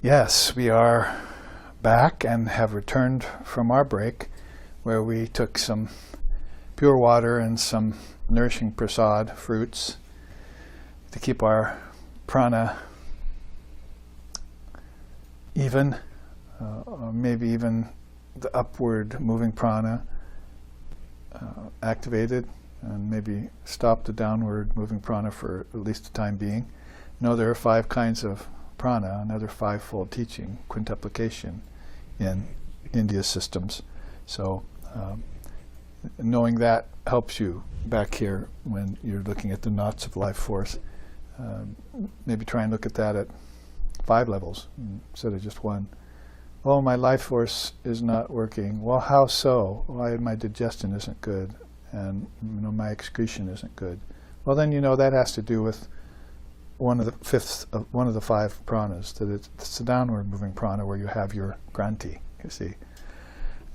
Yes, we are back and have returned from our break where we took some pure water and some nourishing prasad fruits to keep our prana even, or maybe even the upward moving prana activated, and maybe stop the downward moving prana for at least the time being. No, there are 5 kinds of prana, another 5-fold teaching, quintuplication in India's systems. So knowing that helps you back here when you're looking at the knots of life force. Maybe try and look at that at 5 levels instead of just 1. Oh, my life force is not working. Well, how so? Why my digestion isn't good, and my excretion isn't good. Well, then that has to do with one of the 5 pranas. That it's the downward moving prana where you have your granthi, you see,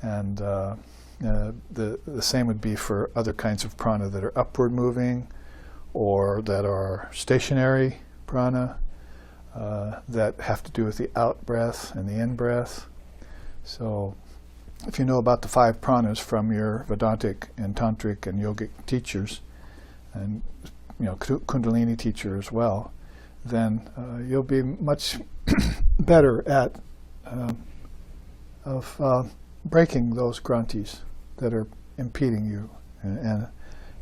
and the same would be for other kinds of prana that are upward moving, or that are stationary prana. That have to do with the out breath and the in breath. So if you know about the 5 pranas from your Vedantic and Tantric and Yogic teachers, and Kundalini teacher as well, then you'll be much better at breaking those granthis that are impeding you, and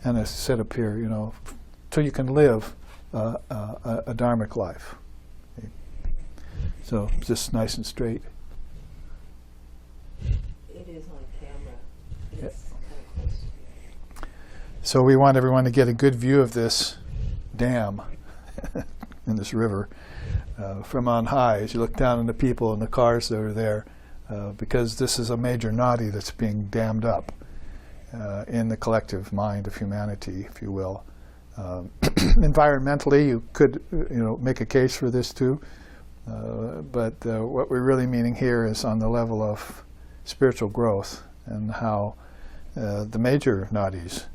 as I said up here, till you can live a dharmic life. So just nice and straight. It is on camera. It's kind of close to you. So we want everyone to get a good view of this dam in this river from on high as you look down on the people and the cars that are there, because this is a major nadi that's being dammed up in the collective mind of humanity, if you will. Environmentally, you could make a case for this too. But what we're really meaning here is on the level of spiritual growth, and how the major nadis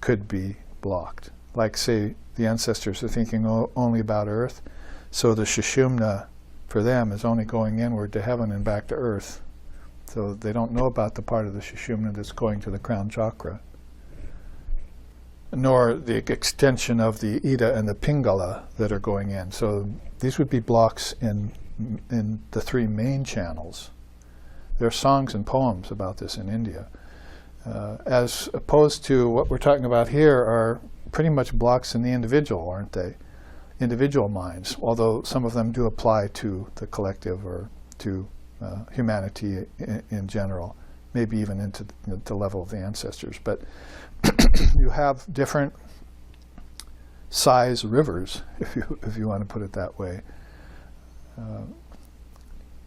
could be blocked. Like, say, the ancestors are thinking only about earth, so the Sushumna for them is only going inward to heaven and back to earth. So they don't know about the part of the Sushumna that's going to the crown chakra, nor the extension of the Ida and the Pingala that are going in. So these would be blocks in the 3 main channels. There are songs and poems about this in India. As opposed to what we're talking about here are pretty much blocks in the individual, aren't they? Individual minds, although some of them do apply to the collective or to humanity in general, maybe even into the level of the ancestors. But you have different size rivers, if you want to put it that way.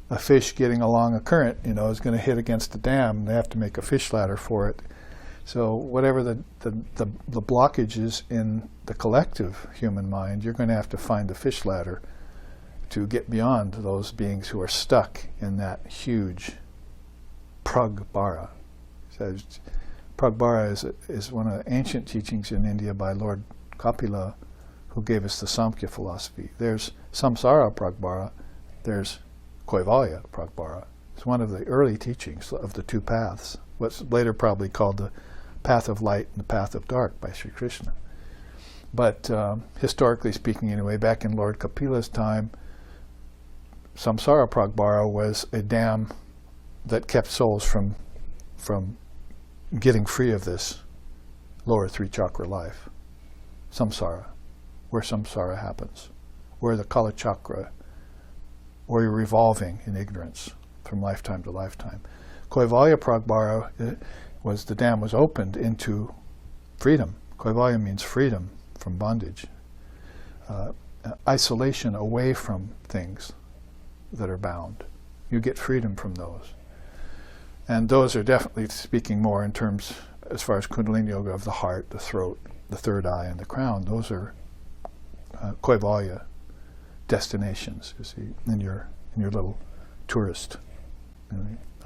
A fish getting along a current, is going to hit against the dam. They have to make a fish ladder for it. So whatever the blockage is in the collective human mind, you're going to have to find the fish ladder to get beyond those beings who are stuck in that huge pragbara. Pragbara is one of the ancient teachings in India by Lord Kapila, who gave us the Samkhya philosophy. There's samsara pragbara, there's Kaivalya pragbara. It's one of the early teachings of the 2 paths, what's later probably called the path of light and the path of dark by Sri Krishna. But historically speaking anyway, back in Lord Kapila's time, samsara pragbara was a dam that kept souls from getting free of this lower 3 chakra life. Samsara, where samsara happens, where the Kala chakra, where you're revolving in ignorance from lifetime to lifetime. Kaivalya pragbara was the dam was opened into freedom. Kaivalya means freedom from bondage, isolation away from things that are bound. You get freedom from those. And those are definitely speaking more in terms, as far as Kundalini Yoga, of the heart, the throat, the third eye, and the crown. Those are Kaivalya destinations, you see, in your little tourist.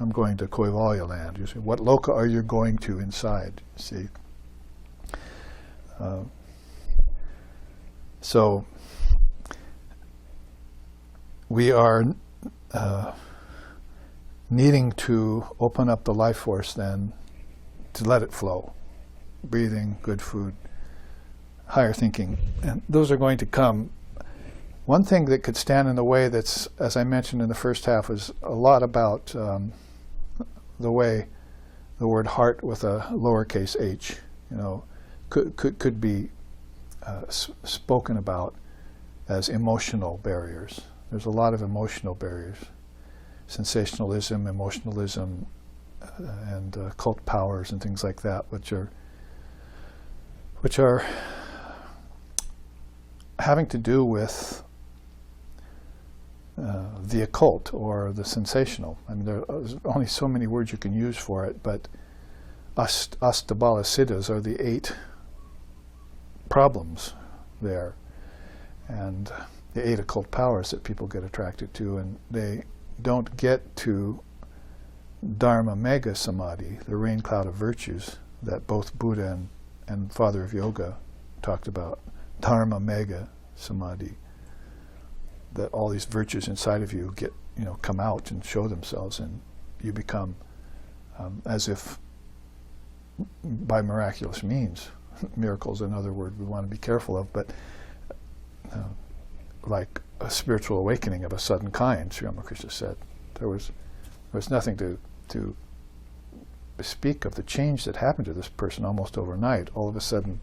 I'm going to Kaivalya land. You see, what loka are you going to inside? You see. So we are needing to open up the life force then to let it flow. Breathing, good food, higher thinking. And those are going to come. One thing that could stand in the way that's, as I mentioned in the first half, was a lot about the way the word heart with a lowercase h, could be spoken about as emotional barriers. There's a lot of emotional barriers. Sensationalism, emotionalism, and cult powers and things like that, which are having to do with the occult or the sensational. I mean, there's only so many words you can use for it, but Astabala Siddhas are the 8 problems there, and the 8 occult powers that people get attracted to, and they don't get to Dharma Mega Samadhi, the rain cloud of virtues that both Buddha and Father of Yoga talked about. Dharma Mega Samadhi, that all these virtues inside of you get, come out and show themselves, and you become as if by miraculous means. Miracles, another word we want to be careful of, but like a spiritual awakening of a sudden kind, Sri Ramakrishna said. There was nothing to speak of the change that happened to this person almost overnight. All of a sudden,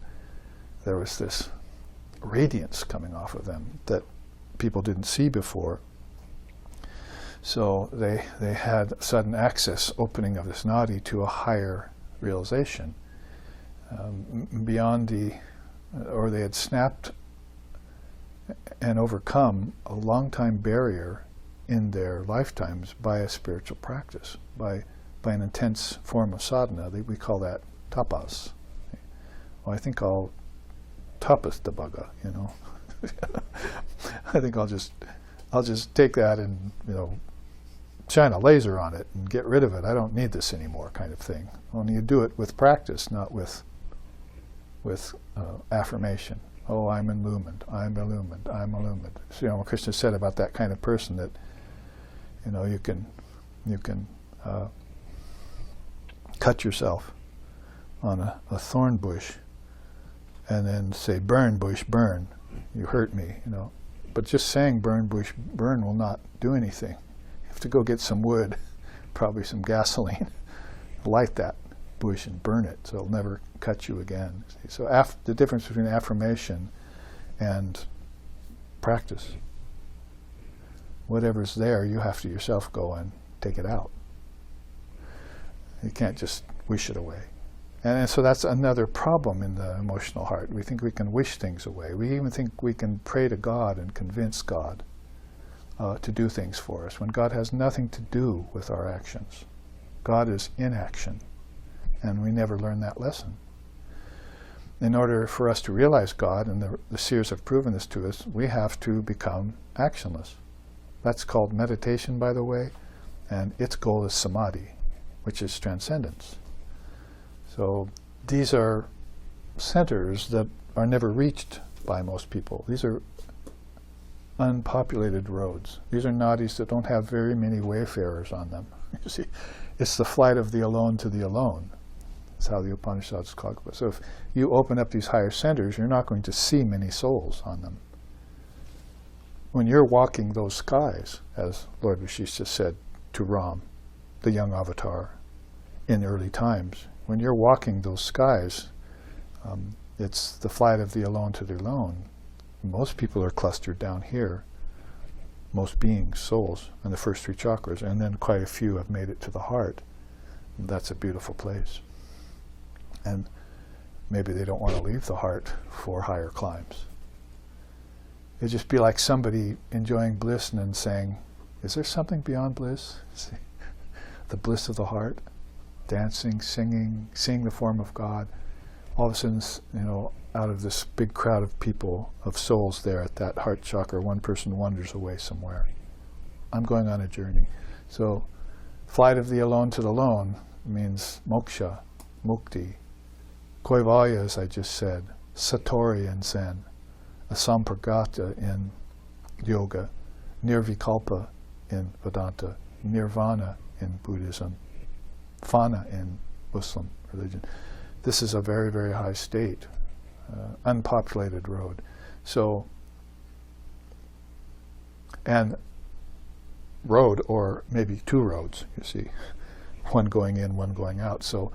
there was this radiance coming off of them that people didn't see before. So they had sudden access, opening of this nadi to a higher realization, beyond or they had snapped and overcome a long time barrier in their lifetimes by a spiritual practice, by an intense form of sadhana. We call that tapas. Well, I think I'll tapas the bhaga, I think I'll just take that and shine a laser on it and get rid of it. I don't need this anymore, kind of thing. Only you do it with practice, not with affirmation. Oh, I'm illumined, I'm illumined, I'm illumined. So, what Krishna said about that kind of person, that you can cut yourself on a thorn bush and then say, burn bush, burn. You hurt me, But just saying burn bush, burn will not do anything. You have to go get some wood, probably some gasoline, light that bush and burn it so it'll never cut you again. So the difference between affirmation and practice. Whatever's there, you have to yourself go and take it out. You can't just wish it away. And so that's another problem in the emotional heart. We think we can wish things away. We even think we can pray to God and convince God to do things for us, when God has nothing to do with our actions. God is in action, and we never learn that lesson. In order for us to realize God, and the seers have proven this to us, we have to become actionless. That's called meditation, by the way, and its goal is samadhi, which is transcendence. So these are centers that are never reached by most people. These are unpopulated roads. These are nadis that don't have very many wayfarers on them. You see, it's the flight of the alone to the alone. That's how the Upanishads talk about. So if you open up these higher centers, you're not going to see many souls on them. When you're walking those skies, as Lord Vashishtha said to Ram, the young avatar, in early times, when you're walking those skies, it's the flight of the alone to the alone. Most people are clustered down here, most beings, souls, in the first 3 chakras, and then quite a few have made it to the heart. And that's a beautiful place. And maybe they don't want to leave the heart for higher climbs. It'd just be like somebody enjoying bliss and then saying, is there something beyond bliss? See, the bliss of the heart, dancing, singing, seeing the form of God. All of a sudden, out of this big crowd of people, of souls there at that heart chakra, one person wanders away somewhere. I'm going on a journey. So, flight of the alone to the alone means moksha, mukti. Kaivalya, as I just said, satori in Zen, asampragata in yoga, nirvikalpa in Vedanta, nirvana in Buddhism, fana in Muslim religion. This is a very, very high state, unpopulated road. So, and road, or maybe two roads, you see, one going in, one going out. So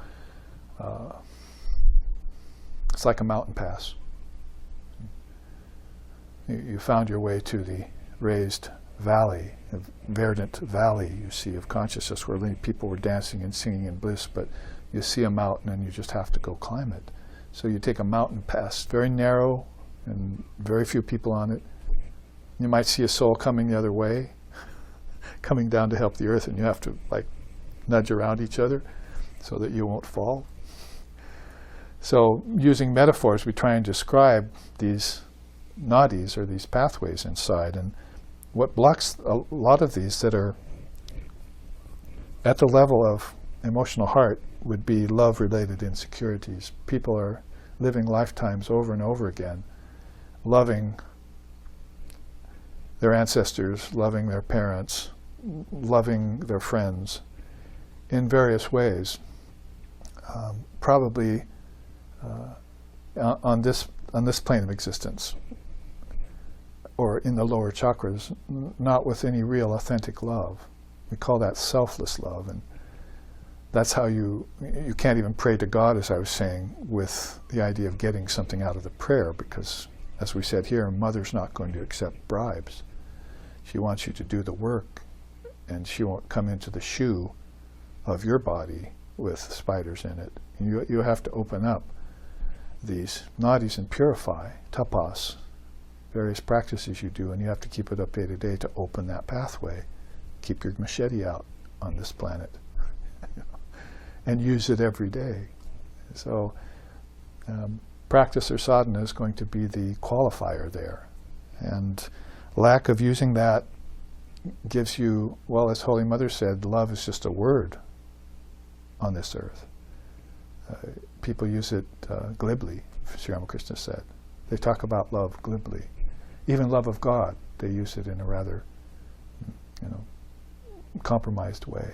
it's like a mountain pass. You found your way to the raised valley, a verdant valley, you see, of consciousness, where people were dancing and singing in bliss, but you see a mountain and you just have to go climb it. So you take a mountain pass, very narrow and very few people on it. You might see a soul coming the other way, coming down to help the earth, and you have to like nudge around each other so that you won't fall. So using metaphors, we try and describe these nadis, or these pathways inside, and what blocks a lot of these that are at the level of emotional heart would be love-related insecurities. People are living lifetimes over and over again, loving their ancestors, loving their parents, loving their friends in various ways. Probably on this plane of existence, or in the lower chakras, not with any real authentic love. We call that selfless love, and that's how you can't even pray to God, as I was saying, with the idea of getting something out of the prayer, because, as we said here, Mother's not going to accept bribes. She wants you to do the work, and she won't come into the shoe of your body with spiders in it. You have to open up these nadis and purify, tapas, various practices you do, and you have to keep it up day to day to open that pathway. Keep your machete out on this planet and use it every day. So practice or sadhana is going to be the qualifier there, and lack of using that gives you, well, as Holy Mother said, love is just a word on this earth. People use it glibly, Sri Ramakrishna said. They talk about love glibly. Even love of God, they use it in a rather, compromised way.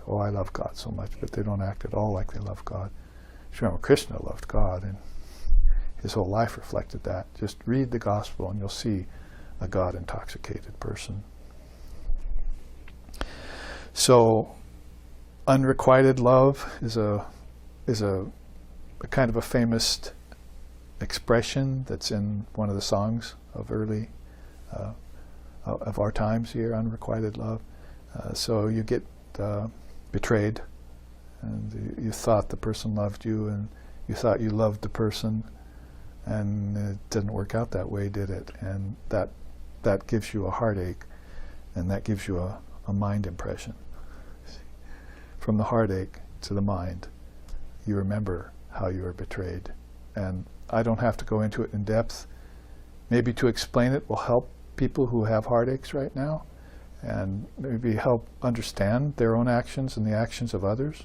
Oh, I love God so much, but they don't act at all like they love God. Sri Ramakrishna loved God, and his whole life reflected that. Just read the gospel and you'll see a God-intoxicated person. So, unrequited love is a kind of a famous expression that's in one of the songs of early of our times here, unrequited love. So you get betrayed, and you thought the person loved you, and you thought you loved the person, and it didn't work out that way, did it? And that gives you a heartache, and that gives you a mind impression. From the heartache to the mind, you remember how you were betrayed. And I don't have to go into it in depth. Maybe to explain it will help people who have heartaches right now, and maybe help understand their own actions and the actions of others,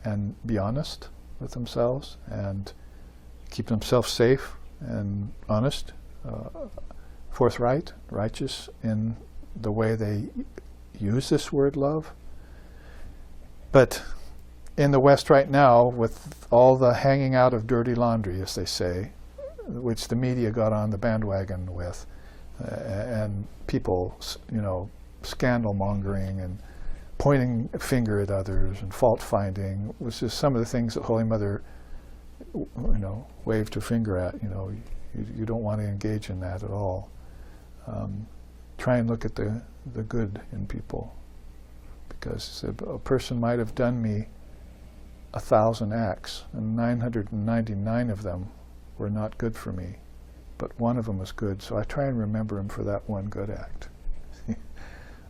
and be honest with themselves, and keep themselves safe and honest, forthright, righteous in the way they use this word love. But in the West right now, with all the hanging out of dirty laundry, as they say, which the media got on the bandwagon with, and people, scandal mongering and pointing a finger at others and fault finding, was just some of the things that Holy Mother, waved her finger at. You don't want to engage in that at all. Try and look at the good in people, because a person might have done me 1,000 acts, and 999 of them were not good for me, but one of them was good, so I try and remember him for that one good act.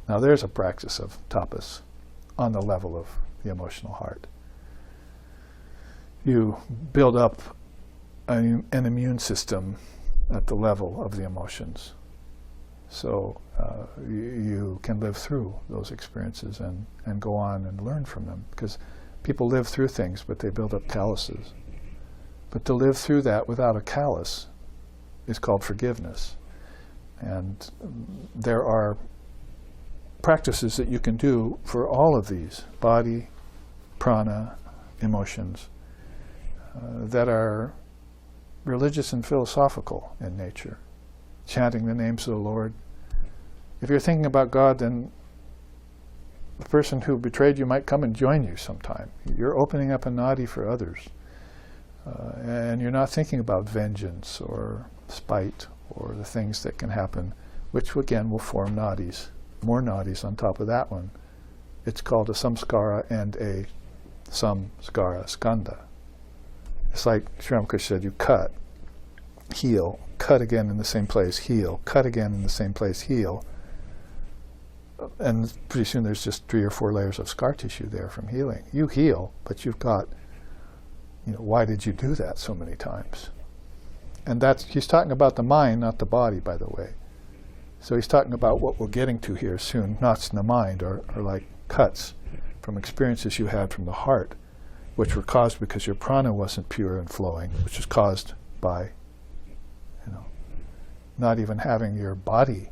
Now there's a practice of tapas on the level of the emotional heart. You build up an immune system at the level of the emotions, so you can live through those experiences and go on and learn from them, because people live through things, but they build up calluses. But to live through that without a callus is called forgiveness. And there are practices that you can do for all of these, body, prana, emotions, that are religious and philosophical in nature. Chanting the names of the Lord. If you're thinking about God, then the person who betrayed you might come and join you sometime. You're opening up a nadi for others. And you're not thinking about vengeance or spite or the things that can happen, which again will form nadis. More nadis on top of that one. It's called a samskara and a samskara skanda. It's like Sri Ramakrishna said, you cut, heal, cut again in the same place, heal, cut again in the same place, heal. And pretty soon there's just 3 or 4 layers of scar tissue there from healing. You heal, but you've got, why did you do that so many times? And he's talking about the mind, not the body, by the way. So he's talking about what we're getting to here soon, knots in the mind, or like cuts from experiences you had from the heart, which were caused because your prana wasn't pure and flowing, which was caused by, not even having your body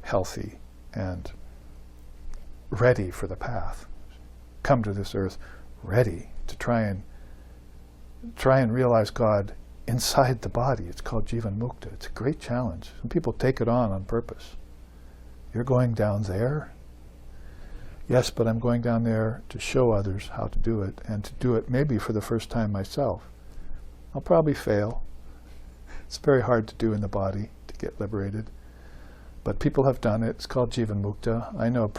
healthy and ready for the path. Come to this earth ready to try and realize God inside the body. It's called Jivan Mukta. It's a great challenge. Some people take it on purpose. You're going down there? Yes, but I'm going down there to show others how to do it, and to do it maybe for the first time myself. I'll probably fail. It's very hard to do in the body to get liberated. But people have done it. It's called Jivan Mukta. I know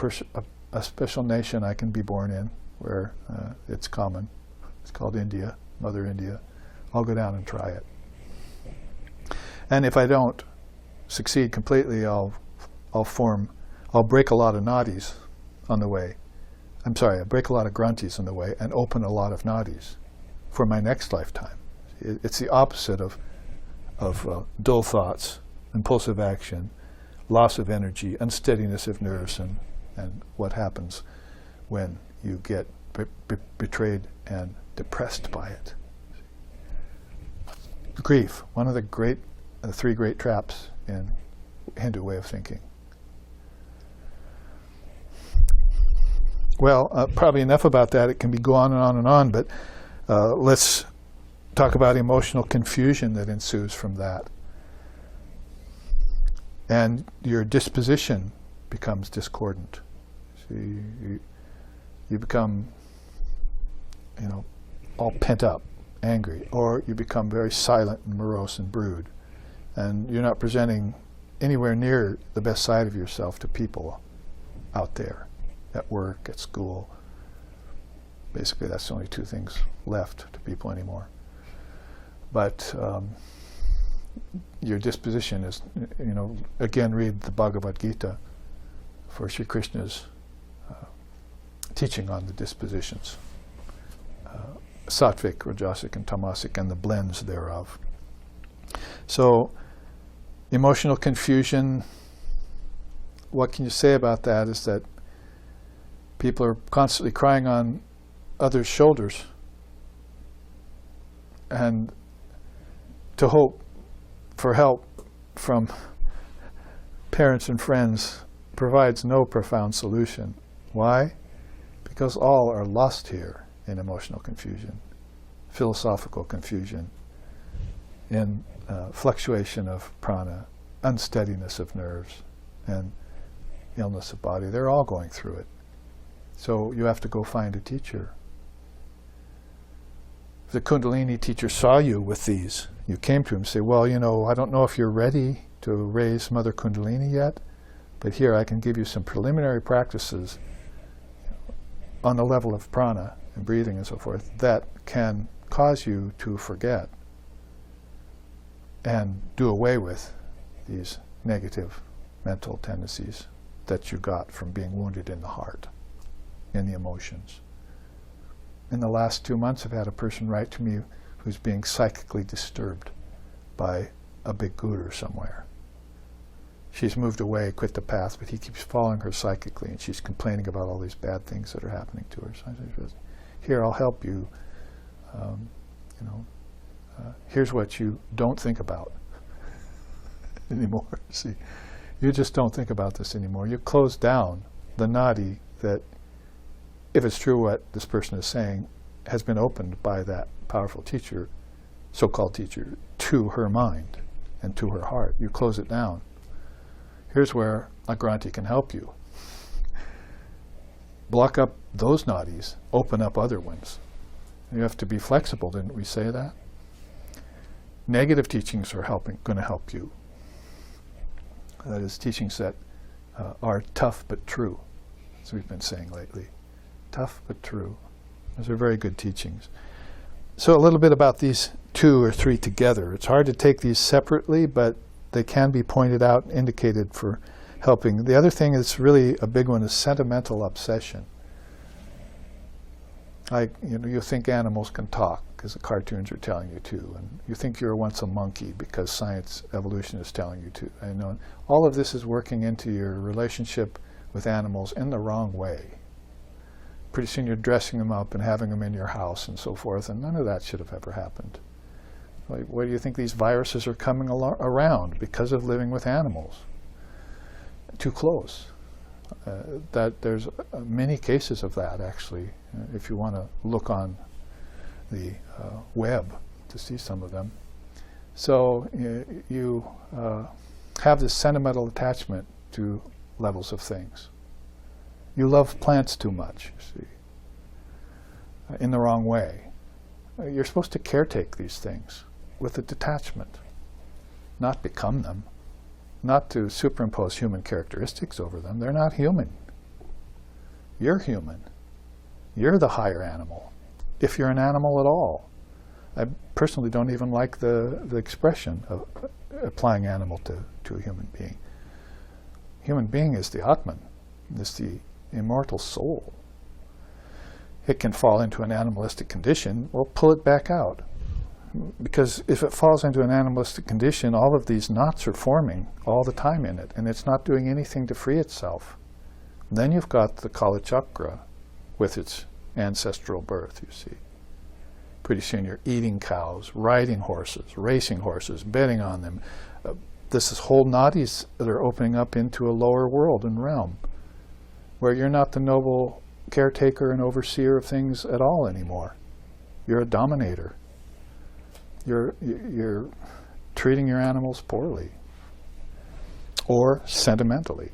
a special nation I can be born in where it's common. It's called India, Mother India. I'll go down and try it. And if I don't succeed completely, I'll break a lot of nadis on the way. I'll break a lot of granthis on the way and open a lot of nadis for my next lifetime. It's the opposite of dull thoughts, impulsive action, loss of energy, unsteadiness of nerves, and what happens when you get betrayed and depressed by it. Grief, one of the 3 great traps in Hindu way of thinking. Well, probably enough about that. It can go on and on and on, but let's talk about emotional confusion that ensues from that. And your disposition becomes discordant. So you become, all pent up, angry, or you become very silent and morose and brood, and you're not presenting anywhere near the best side of yourself to people out there, at work, at school. Basically, that's the only 2 things left to people anymore. But your disposition is, again, read the Bhagavad Gita for Sri Krishna's teaching on the dispositions. Sattvic, Rajasic, and Tamasic, and the blends thereof. So, emotional confusion, what can you say about that is that people are constantly crying on others' shoulders, and to hope for help from parents and friends provides no profound solution. Why? Because all are lost here in emotional confusion, philosophical confusion, in fluctuation of prana, unsteadiness of nerves, and illness of body. They're all going through it. So you have to go find a teacher. If the Kundalini teacher saw you with these, you came to him and say, well, I don't know if you're ready to raise Mother Kundalini yet, but here I can give you some preliminary practices on the level of prana and breathing and so forth that can cause you to forget and do away with these negative mental tendencies that you got from being wounded in the heart, in the emotions. In the last 2 months, I've had a person write to me who's being psychically disturbed by a big guru somewhere. She's moved away, quit the path, but he keeps following her psychically, and she's complaining about all these bad things that are happening to her. So I said, here, I'll help you. Here's what you don't think about anymore. See, you just don't think about this anymore. You close down the nadi that, if it's true what this person is saying, has been opened by that powerful teacher, so-called teacher, to her mind and to her heart. You close it down. Here's where a Granthi can help you. Block up those nadis, open up other ones. You have to be flexible, didn't we say that? Negative teachings are going to help you. That is, teachings that are tough but true, as we've been saying lately. Tough but true. Those are very good teachings. So a little bit about these two or three together. It's hard to take these separately, but they can be pointed out, indicated for helping. The other thing that's really a big one is sentimental obsession. Like, you think animals can talk because the cartoons are telling you to, and you think you were once a monkey because science, evolution is telling you to. I know all of this is working into your relationship with animals in the wrong way. Pretty soon you're dressing them up and having them in your house and so forth, and none of that should have ever happened. Like, where do you think these viruses are coming around? Because of living with animals. Too close. That there's many cases of that, actually, if you want to look on the web to see some of them. So you have this sentimental attachment to levels of things. You love plants too much, you see, in the wrong way. You're supposed to caretake these things with a detachment, not become them, not to superimpose human characteristics over them. They're not human. You're human. You're the higher animal, if you're an animal at all. I personally don't even like the expression of applying animal to a human being. Human being is the Atman, is the immortal soul. It can fall into an animalistic condition. Well, pull it back out. Because if it falls into an animalistic condition, all of these knots are forming all the time in it, and it's not doing anything to free itself. Then you've got the Kala Chakra with its ancestral birth, you see. Pretty soon you're eating cows, riding horses, racing horses, betting on them. This is whole nadis that are opening up into a lower world and realm, where you're not the noble caretaker and overseer of things at all anymore. You're a dominator. You're treating your animals poorly or sentimentally.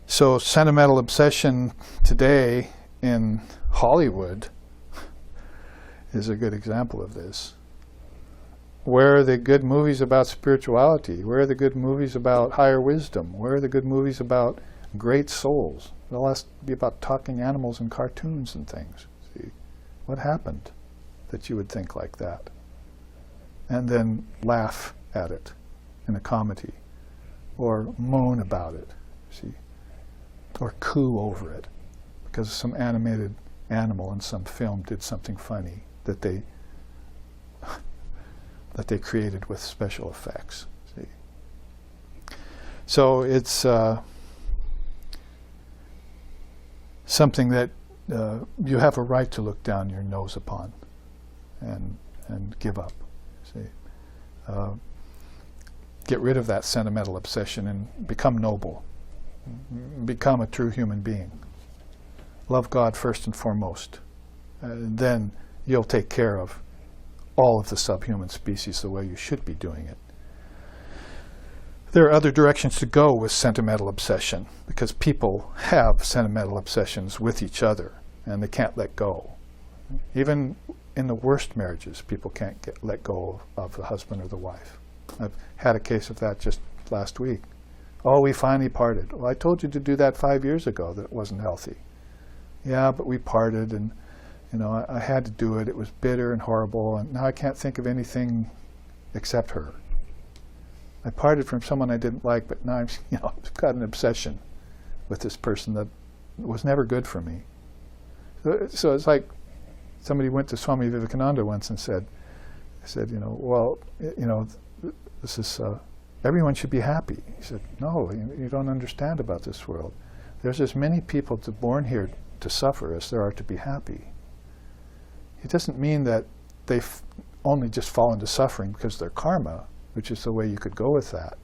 So sentimental obsession today in Hollywood is a good example of this. Where are the good movies about spirituality? Where are the good movies about higher wisdom? Where are the good movies about great souls? They'll have to be about talking animals and cartoons and things. See, what happened that you would think like that? And then laugh at it in a comedy, or moan about it, see, or coo over it because some animated animal in some film did something funny that they created with special effects. See, so it's something that you have a right to look down your nose upon and give up. See, get rid of that sentimental obsession and become noble. Become a true human being. Love God first and foremost. Then you'll take care of all of the subhuman species the way you should be doing it. There are other directions to go with sentimental obsession, because people have sentimental obsessions with each other and they can't let go. Even in the worst marriages, people can't let go of the husband or the wife. I've had a case of that just last week. Oh, we finally parted. Well, I told you to do that 5 years ago, that it wasn't healthy. Yeah, but we parted, and I had to do it. It was bitter and horrible, and now I can't think of anything except her. I parted from someone I didn't like, but now I've got an obsession with this person that was never good for me. So it's like somebody went to Swami Vivekananda once and said, this is everyone should be happy. He said, no, you don't understand about this world. There's as many people born here to suffer as there are to be happy. It doesn't mean that they've only just fall into suffering because of their karma, which is the way you could go with that.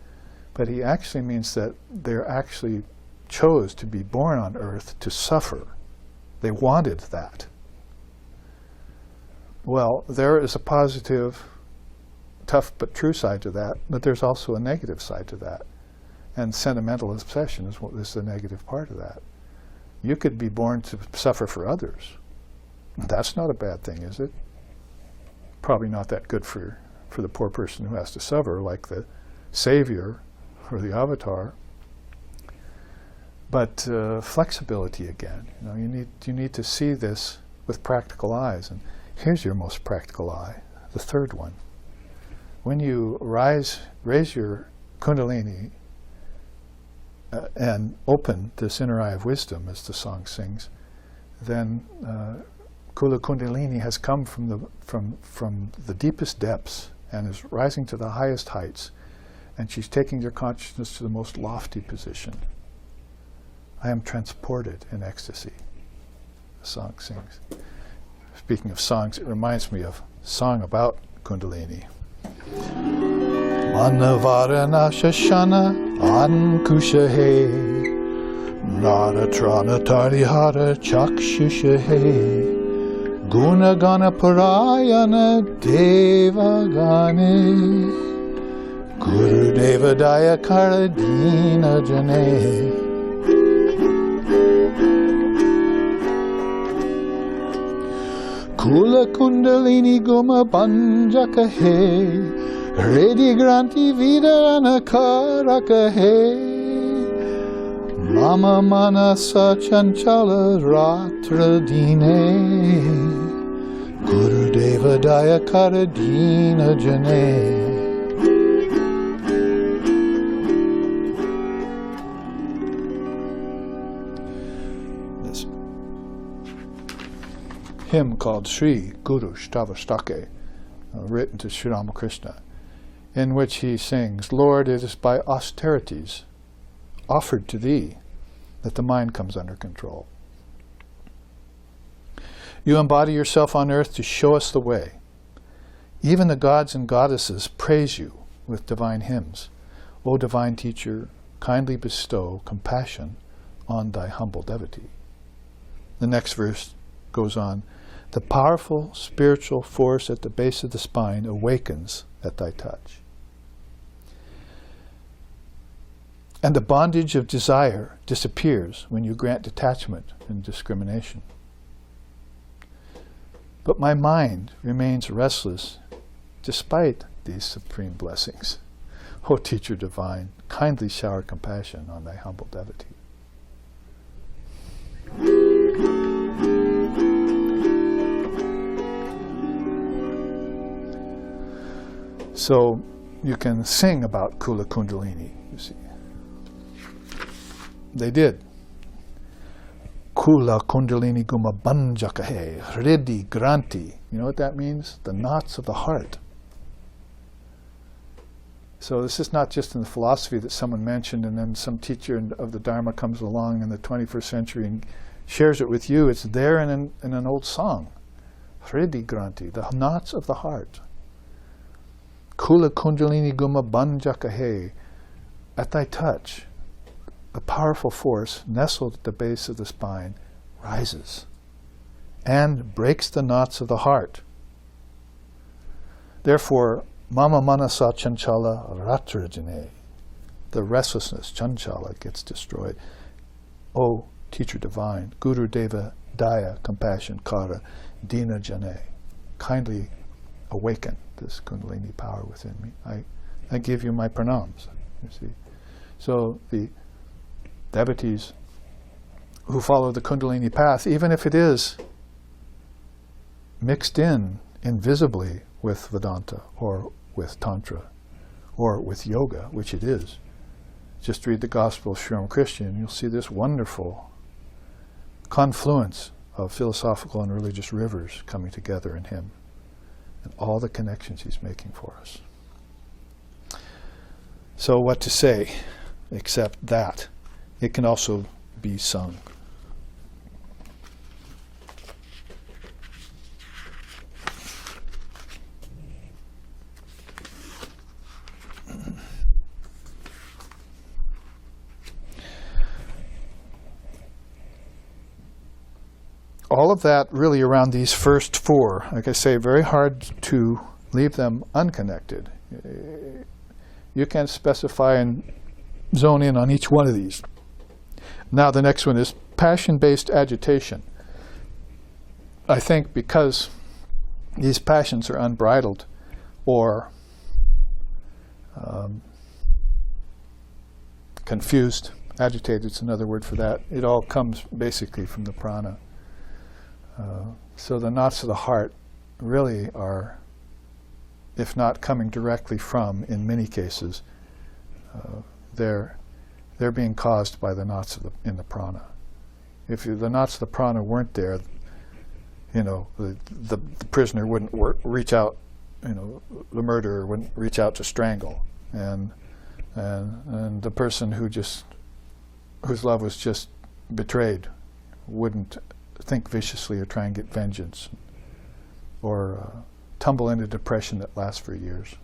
but he actually means that they actually chose to be born on earth to suffer. They wanted that. Well, there is a positive, tough but true side to that, but there's also a negative side to that. And sentimental obsession is the negative part of that. You could be born to suffer for others. That's not a bad thing, is it? Probably not that good for the poor person who has to suffer, like the savior or the avatar. But flexibility again. You need to see this with practical eyes. And here's your most practical eye, the third one. When you raise your Kundalini and open this inner eye of wisdom, as the song sings, then Kula Kundalini has come from the deepest depths and is rising to the highest heights, and she's taking your consciousness to the most lofty position. I am transported in ecstasy, the song sings. Speaking of songs, it reminds me of a song about Kundalini. Manavarana Shashana Ankushahe Naratrana Tarihara Chakshushahe Gunagana Parayana Devagane Guru Devadaya Karadina Jane Kula Kundalini Guma Banjakahe Redi Granti Vida Anakarakahe Mama Manasa Chanchala Ratradine Guru Deva Daya Karadina Jane. This hymn called Sri Guru Stavastake, written to Sri Ramakrishna, in which he sings, Lord, it is by austerities offered to thee that the mind comes under control. You embody yourself on earth to show us the way. Even the gods and goddesses praise you with divine hymns. O divine teacher, kindly bestow compassion on thy humble devotee. The next verse goes on, the powerful spiritual force at the base of the spine awakens at thy touch. And the bondage of desire disappears when you grant detachment and discrimination. But my mind remains restless despite these supreme blessings. O Teacher Divine, kindly shower compassion on thy humble devotee. So you can sing about Kula Kundalini, you see. They did. Kula Kundalini Guma Banjakahe, Hridi Granti. You know what that means? The knots of the heart. So this is not just in the philosophy that someone mentioned and then some teacher of the Dharma comes along in the 21st century and shares it with you. It's there in an old song. Hridi Granti, the knots of the heart. Kula Kundalini Guma Banjakahe, at thy touch, a powerful force nestled at the base of the spine rises and breaks the knots of the heart. Therefore, Mama Manasa Chanchala Ratrajane, the restlessness, Chanchala, gets destroyed. O Teacher Divine, Guru Deva Daya, compassion, Kara, Dina Jane, kindly awaken this Kundalini power within me. I give you my pranams, you see. So the devotees who follow the Kundalini path, even if it is mixed in invisibly with Vedanta or with Tantra or with Yoga, which it is. Just read the Gospel of Sri Ramakrishna and you'll see this wonderful confluence of philosophical and religious rivers coming together in him and all the connections he's making for us. So what to say except that it can also be sung. all of that really around these first four. Like I say, very hard to leave them unconnected. You can specify and zone in on each one of these. Now the next one is passion-based agitation. I think because these passions are unbridled or confused, agitated is another word for that. It all comes basically from the prana. So the knots of the heart really are, if not coming directly from, in many cases, they're being caused by the knots in the prana. If the knots of the prana weren't there, the prisoner wouldn't reach out, the murderer wouldn't reach out to strangle, and the person whose love was just betrayed wouldn't think viciously or try and get vengeance, or tumble into depression that lasts for years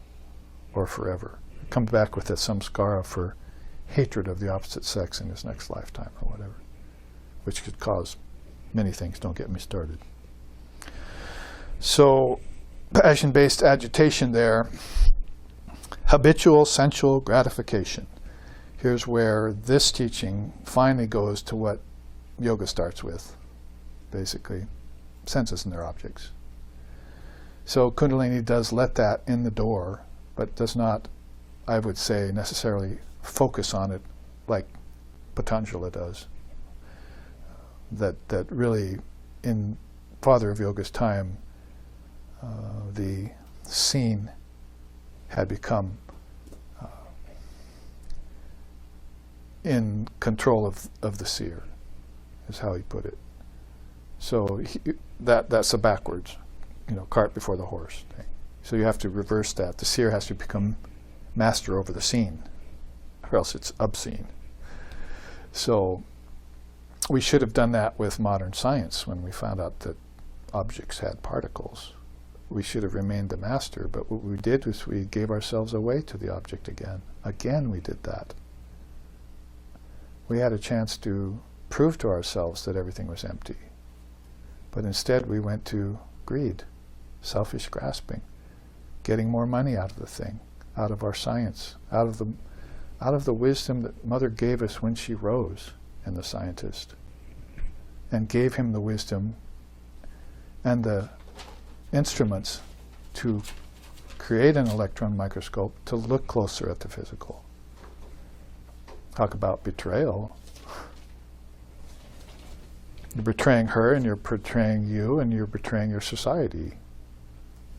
or forever. Come back with a samskara for hatred of the opposite sex in his next lifetime or whatever, which could cause many things. Don't get me started. So, passion-based agitation there, habitual sensual gratification. Here's where this teaching finally goes to what yoga starts with, basically, senses and their objects. So Kundalini does let that in the door, but does not, I would say, necessarily focus on it like Patanjali does. That really, in Father of Yoga's time, the scene had become in control of the seer, is how he put it. So that's a backwards, cart before the horse thing. So you have to reverse that. The seer has to become master over the scene, or else it's obscene. So we should have done that with modern science when we found out that objects had particles. We should have remained the master, but what we did was we gave ourselves away to the object again. Again we did that. We had a chance to prove to ourselves that everything was empty. But instead we went to greed, selfish grasping, getting more money out of the thing, out of our science, out of the wisdom that Mother gave us when she rose in the scientist, and gave him the wisdom and the instruments to create an electron microscope to look closer at the physical. Talk about betrayal. You're betraying her, and you're betraying you, and you're betraying your society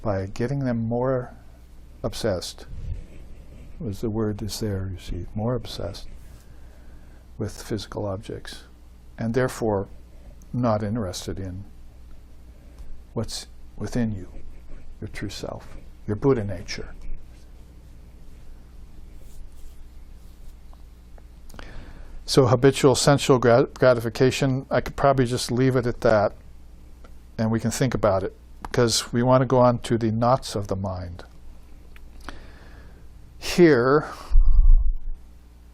by getting them more obsessed. As the word is there, you see, more obsessed with physical objects, and therefore not interested in what's within you, your true self, your Buddha nature. So habitual sensual gratification, I could probably just leave it at that, and we can think about it, because we want to go on to the knots of the mind. Here,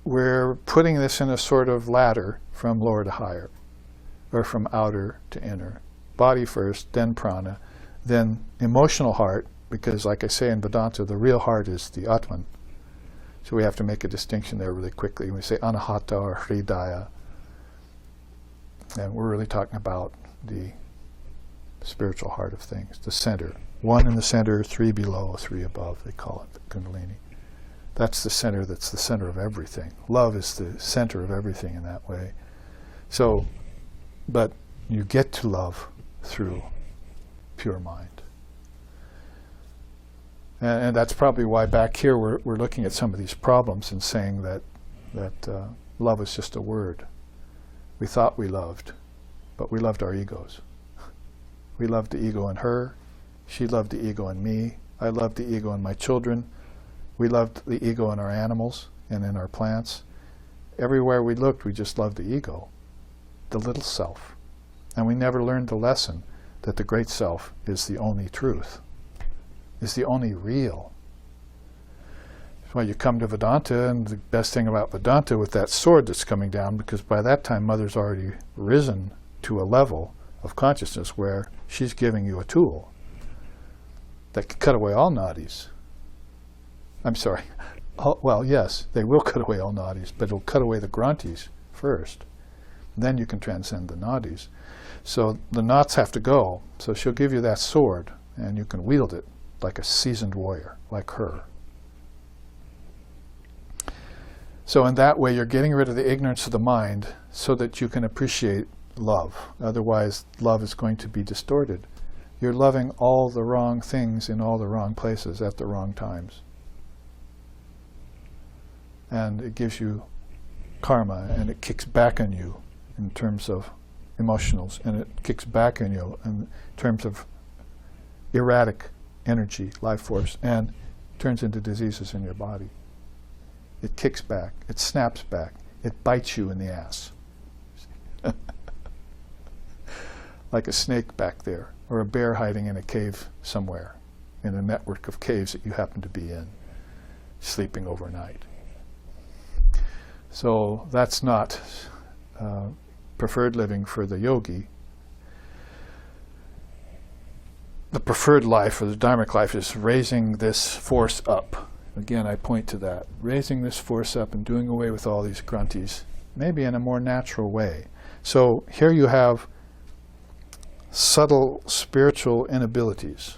we're putting this in a sort of ladder from lower to higher, or from outer to inner. Body first, then prana, then emotional heart, because like I say in Vedanta, the real heart is the Atman. So we have to make a distinction there really quickly. We say anahata or hridaya, and we're really talking about the spiritual heart of things, the center. One in the center, three below, three above, they call it Kundalini. That's the center of everything. Love is the center of everything in that way. So, but you get to love through pure mind. And that's probably why back here we're looking at some of these problems and saying that love is just a word. We thought we loved, but we loved our egos. We loved the ego in her, she loved the ego in me, I loved the ego in my children, we loved the ego in our animals and in our plants. Everywhere we looked, we just loved the ego, the little self. And we never learned the lesson that the great self is the only truth, is the only real. That's why you come to Vedanta, and the best thing about Vedanta with that sword that's coming down, because by that time Mother's already risen to a level of consciousness where she's giving you a tool that can cut away all nadis. I'm sorry. Well, yes, they will cut away all nadis, but it'll cut away the granthis first. Then you can transcend the nadis. So the knots have to go. So she'll give you that sword, and you can wield it like a seasoned warrior, like her. So in that way, you're getting rid of the ignorance of the mind so that you can appreciate love. Otherwise, love is going to be distorted. You're loving all the wrong things in all the wrong places at the wrong times. And it gives you karma, and it kicks back on you in terms of emotionals, and it kicks back on you in terms of erratic energy, life force, and turns into diseases in your body. It kicks back, it snaps back, it bites you in the ass. Like a snake back there, or a bear hiding in a cave somewhere, in a network of caves that you happen to be in, sleeping overnight. So that's not preferred living for the yogi. The preferred life, or the dharmic life, is raising this force up. Again, I point to that. Raising this force up and doing away with all these granthis, maybe in a more natural way. So here you have subtle spiritual inabilities.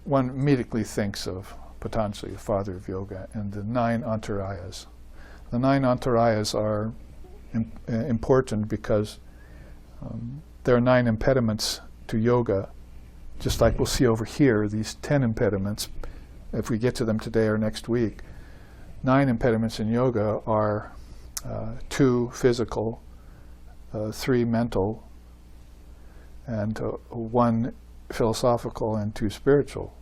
One immediately thinks of Patanjali, the father of yoga, and the 9 antarayas. The 9 antarayas are important because there are 9 impediments to yoga, just like we'll see over here, these 10 impediments, if we get to them today or next week. 9 impediments in yoga are 2 physical, 3 mental, and 1 philosophical, and 2 spiritual.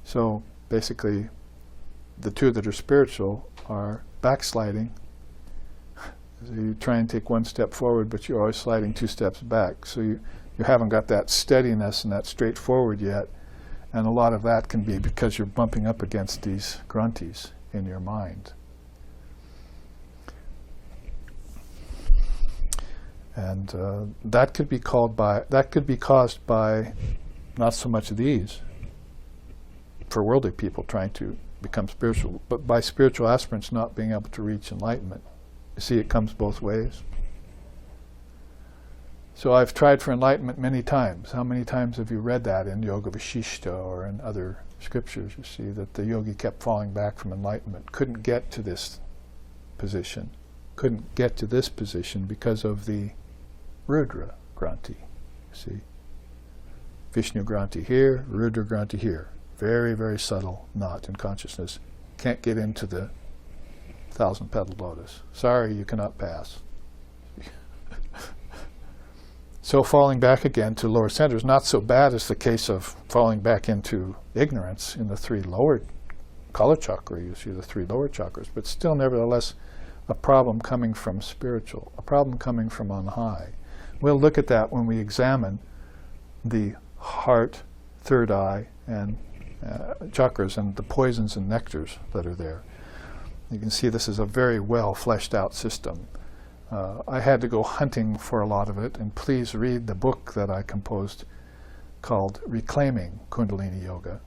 So basically, the 2 that are spiritual are backsliding. So you try and take 1 step forward, but you're always sliding 2 steps back. So you haven't got that steadiness and that straightforward yet. And a lot of that can be because you're bumping up against these granthis in your mind. And that could be caused by not so much of these, for worldly people trying to become spiritual, but by spiritual aspirants not being able to reach enlightenment. You see, it comes both ways. So I've tried for enlightenment many times. How many times have you read that in Yoga Vishishta or in other scriptures? You see that the yogi kept falling back from enlightenment, couldn't get to this position, couldn't get to this position because of the Rudra Granthi. You see, Vishnu Granthi here, Rudra Granthi here. Very, very subtle knot in consciousness. Can't get into the 1,000-petaled lotus. Sorry, you cannot pass. So falling back again to lower center is not so bad as the case of falling back into ignorance in the 3 lower Kala chakra. You see the 3 lower chakras, but still nevertheless a problem coming from spiritual, a problem coming from on high. We'll look at that when we examine the heart, third eye, and chakras and the poisons and nectars that are there. You can see this is a very well fleshed out system. I had to go hunting for a lot of it, and please read the book that I composed called Reclaiming Kundalini Yoga.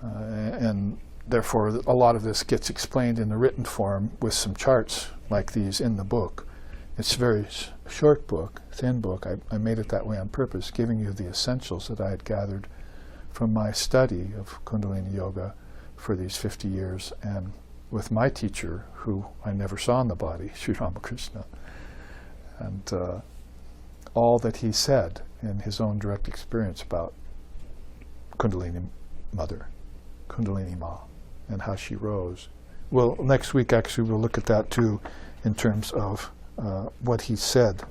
And therefore a lot of this gets explained in the written form with some charts like these in the book. It's a very short book, thin book. I made it that way on purpose, giving you the essentials that I had gathered from my study of Kundalini Yoga for these 50 years, and with my teacher, who I never saw in the body, Sri Ramakrishna, and all that he said in his own direct experience about Kundalini Mother, Kundalini Ma, and how she rose. Well, next week actually we'll look at that too, in terms of what he said,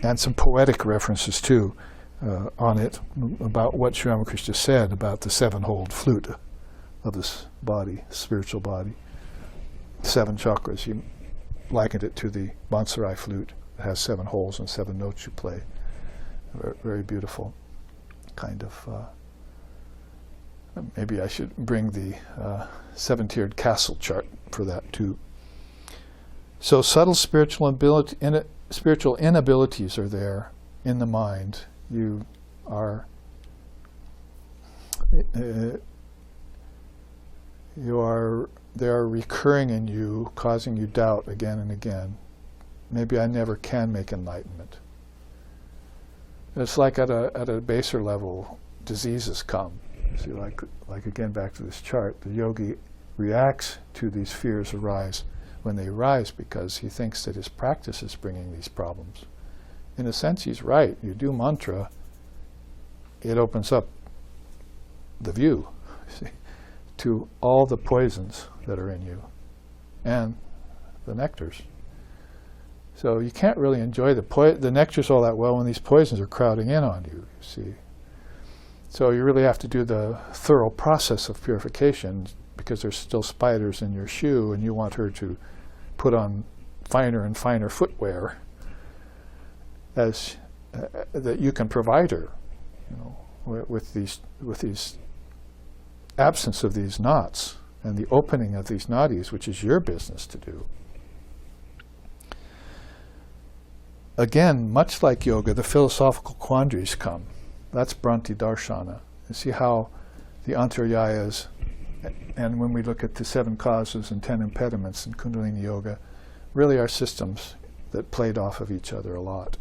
and some poetic references too on it, about what Sri Ramakrishna said about the 7-holed flute of this body, spiritual body. 7 chakras. He likened it to the Bonsai flute. It has 7 holes and 7 notes you play. Very, very beautiful. Kind of. Maybe I should bring the 7-tiered castle chart for that too. So subtle spiritual ability, spiritual inabilities are there in the mind. You are they are recurring in you, causing you doubt again and again. Maybe I never can make enlightenment. It's like at a baser level, diseases come. See, like again, back to this chart, the yogi reacts to these fears arise when they arise because he thinks that his practice is bringing these problems. In a sense, he's right. You do mantra, it opens up the view, see, to all the poisons that are in you and the nectars. So you can't really enjoy the nectars all that well when these poisons are crowding in on you, you see. So you really have to do the thorough process of purification because there's still spiders in your shoe and you want her to put on finer and finer footwear as that you can provide her, you know, with these absence of these knots and the opening of these nadis, which is your business to do. Again, much like yoga, the philosophical quandaries come. That's Bhranti Darshana. You see how the antaryayas, and when we look at the 7 causes and 10 impediments in Kundalini Yoga, really are systems that played off of each other a lot.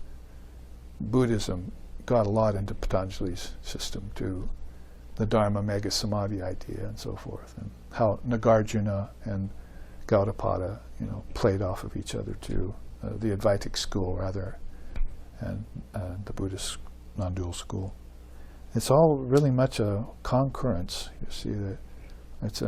Buddhism got a lot into Patanjali's system too, the Dharma Mega Samadhi idea and so forth, and how Nagarjuna and Gaudapada, you know, played off of each other too. The Advaitic school, rather, and the Buddhist non-dual school. It's all really much a concurrence. You see that it's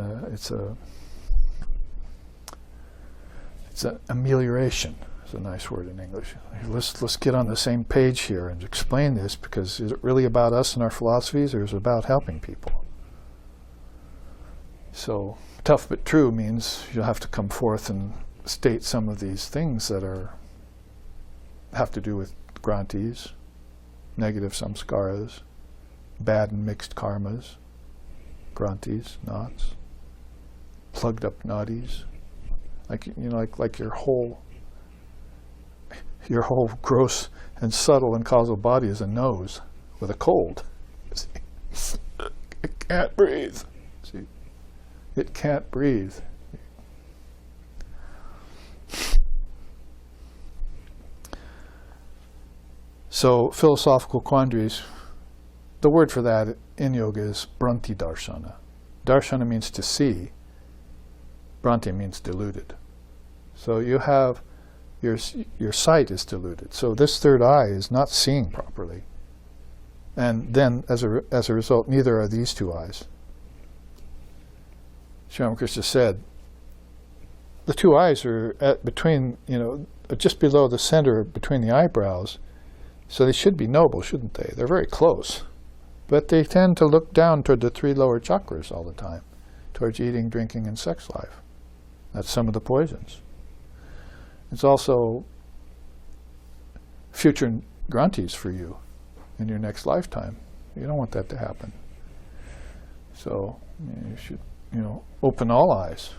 an amelioration. It's a nice word in English. Let's get on the same page here and explain this, because is it really about us and our philosophies, or is it about helping people? So tough but true means you'll have to come forth and state some of these things that have to do with grantis, negative samskaras, bad and mixed karmas, grantis, knots, plugged up nadis, like your whole gross and subtle and causal body is a nose with a cold. See? It can't breathe. See, it can't breathe. So philosophical quandaries, the word for that in yoga is Bhranti Darshana. Darshana means to see. Bhranti means deluded. So you have your sight is deluded. So this third eye is not seeing properly. And then as a result, neither are these 2 eyes. Sri Ramakrishna said, the 2 eyes are between, just below the center between the eyebrows. So they should be noble, shouldn't they? They're very close. But they tend to look down toward the 3 lower chakras all the time, towards eating, drinking, and sex life. That's some of the poisons. It's also future grantis for you in your next lifetime. You don't want that to happen. So you should, open all eyes.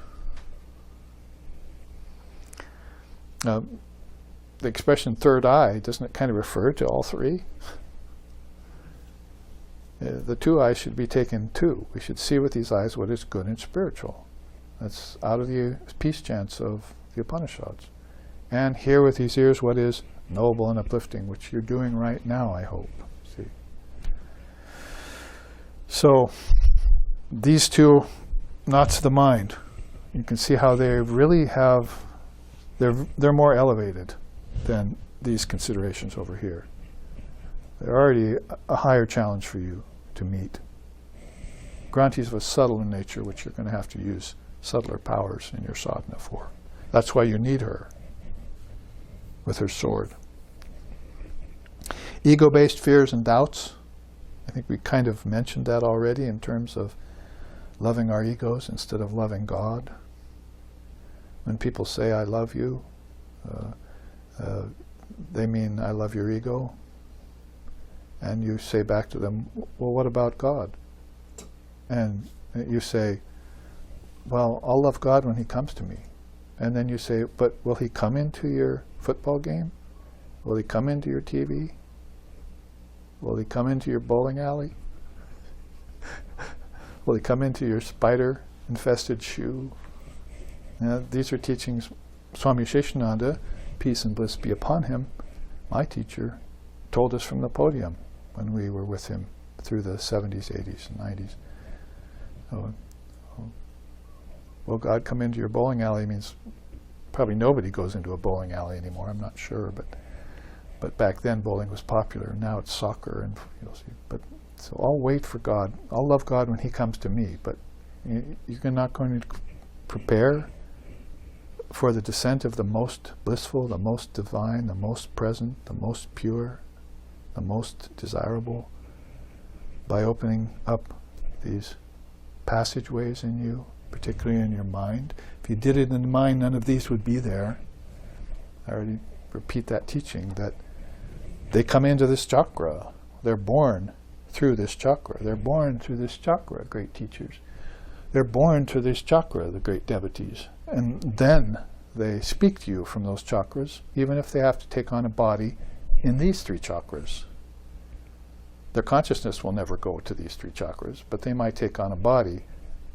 The expression third eye, doesn't it kind of refer to all 3? The 2 eyes should be taken too. We should see with these eyes what is good and spiritual. That's out of the peace chants of the Upanishads. And hear with these ears what is noble and uplifting, which you're doing right now, I hope. See. So these 2 knots of the mind, you can see how they really have, they're more elevated than these considerations over here. They're already a higher challenge for you to meet. Grantis was subtle in nature, which you're going to have to use subtler powers in your sadhana for. That's why you need her with her sword. Ego-based fears and doubts. I think we kind of mentioned that already in terms of loving our egos instead of loving God. When people say, I love you, they mean, I love your ego. And you say back to them, well, what about God? And you say, well, I'll love God when he comes to me. And then you say, but will he come into your football game? Will he come into your TV? Will he come into your bowling alley? Will he come into your spider-infested shoe? These are teachings Swami Sheshananda, peace and bliss be upon him, my teacher, told us from the podium when we were with him through the 70s, 80s, and 90s. Will God come into your bowling alley means probably nobody goes into a bowling alley anymore, I'm not sure, but back then bowling was popular, and now it's soccer, and you'll see. But so I'll wait for God. I'll love God when he comes to me, but you're not going to prepare for the descent of the most blissful, the most divine, the most present, the most pure, the most desirable by opening up these passageways in you, particularly in your mind. If you did it in the mind, none of these would be there. I already repeat that teaching, that they come into this chakra. They're born through this chakra. They're born through this chakra, great teachers. They're born to this chakra, the great devotees. And then they speak to you from those chakras, even if they have to take on a body in these three chakras. Their consciousness will never go to these three chakras, but they might take on a body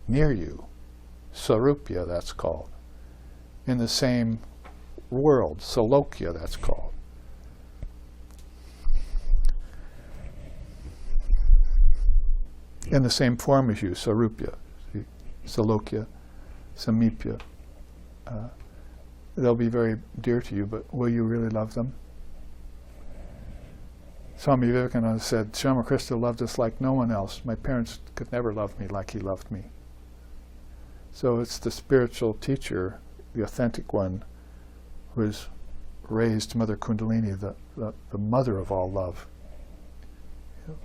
near you. Sarupya, that's called. In the same world, Salokya, that's called. In the same form as you, Sarupya, Salokya, Samipya. They'll be very dear to you, but will you really love them? Swami Vivekananda said, Sri Ramakrishna loved us like no one else. My parents could never love me like he loved me. So it's the spiritual teacher, the authentic one, who has raised Mother Kundalini, the mother of all love,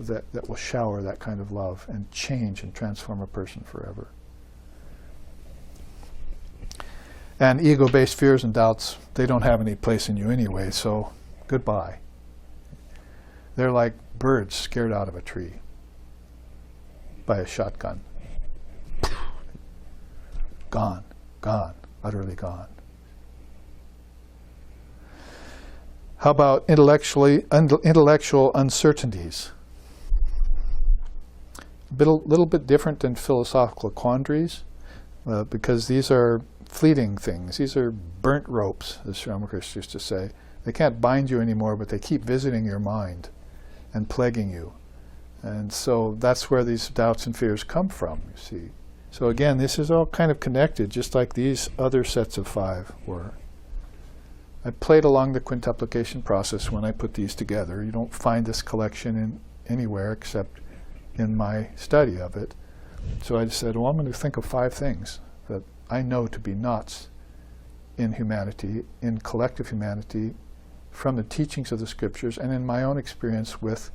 that will shower that kind of love and change and transform a person forever. And ego-based fears and doubts, they don't have any place in you anyway, so goodbye. They're like birds scared out of a tree by a shotgun. Gone, gone, utterly gone. How about intellectual uncertainties? A little bit different than philosophical quandaries, because these are fleeting things. These are burnt ropes, as Sri Ramakrishna used to say. They can't bind you anymore, but they keep visiting your mind and plaguing you. And so that's where these doubts and fears come from, you see. So again, this is all kind of connected, just like these other sets of 5 were. I played along the quintuplication process when I put these together. You don't find this collection anywhere except in my study of it. So I just said, well, I'm going to think of 5 things that I know to be knots in humanity, in collective humanity, from the teachings of the scriptures and in my own experience with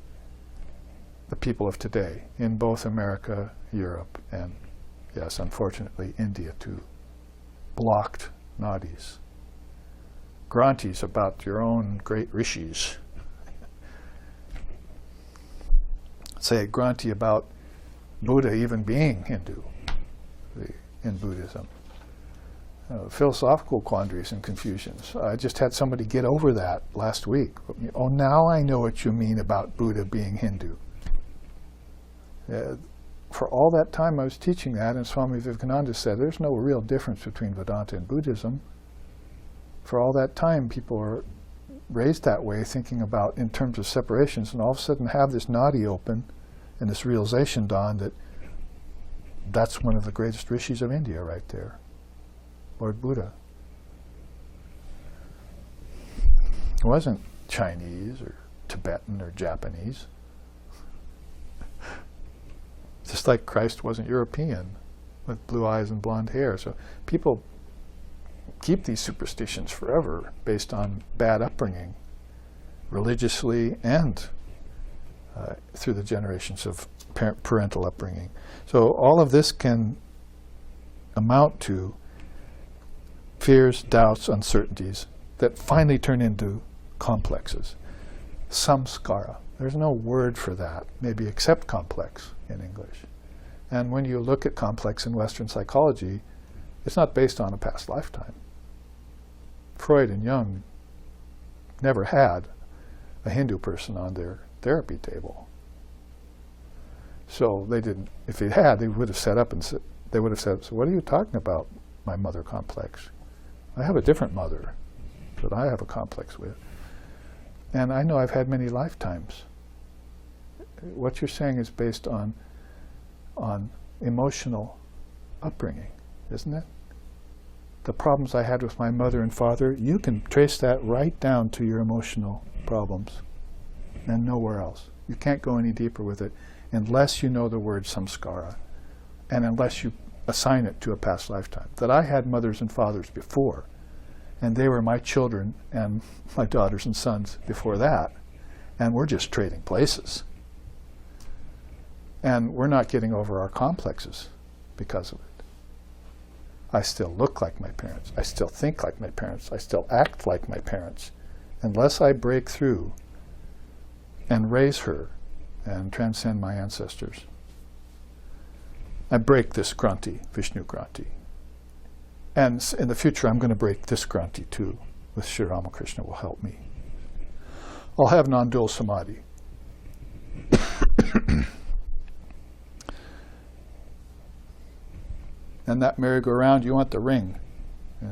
the people of today, in both America, Europe, and, yes, unfortunately, India too. Blocked nadis. Grantis about your own great rishis. Say a Granti about Buddha even being Hindu in Buddhism. Philosophical quandaries and confusions. I just had somebody get over that last week. Oh, now I know what you mean about Buddha being Hindu. For all that time I was teaching that, and Swami Vivekananda said, there's no real difference between Vedanta and Buddhism. For all that time, people were raised that way, thinking about in terms of separations, and all of a sudden have this nadi open, and this realization dawn that that's one of the greatest rishis of India right there, Lord Buddha. It wasn't Chinese or Tibetan or Japanese. Just like Christ wasn't European with blue eyes and blonde hair. So people keep these superstitions forever based on bad upbringing, religiously and through the generations of parental upbringing. So all of this can amount to fears, doubts, uncertainties that finally turn into complexes. Samskara. There's no word for that, maybe except complex in English. And when you look at complex in Western psychology, it's not based on a past lifetime. Freud and Jung never had a Hindu person on their therapy table. So they didn't, if they had, they would have set up and they would have said, so what are you talking about, my mother complex? I have a different mother that I have a complex with. And I know I've had many lifetimes. What you're saying is based on emotional upbringing, isn't it? The problems I had with my mother and father, you can trace that right down to your emotional problems and nowhere else. You can't go any deeper with it unless you know the word samskara and unless you assign it to a past lifetime. That I had mothers and fathers before, and they were my children and my daughters and sons before that, and we're just trading places. And we're not getting over our complexes because of it. I still look like my parents. I still think like my parents. I still act like my parents. Unless I break through and raise her and transcend my ancestors, I break this Granti, Vishnu Granti. And in the future, I'm going to break this Granti too, with Sri Ramakrishna will help me. I'll have non-dual samadhi. And that merry-go-round, you want the ring.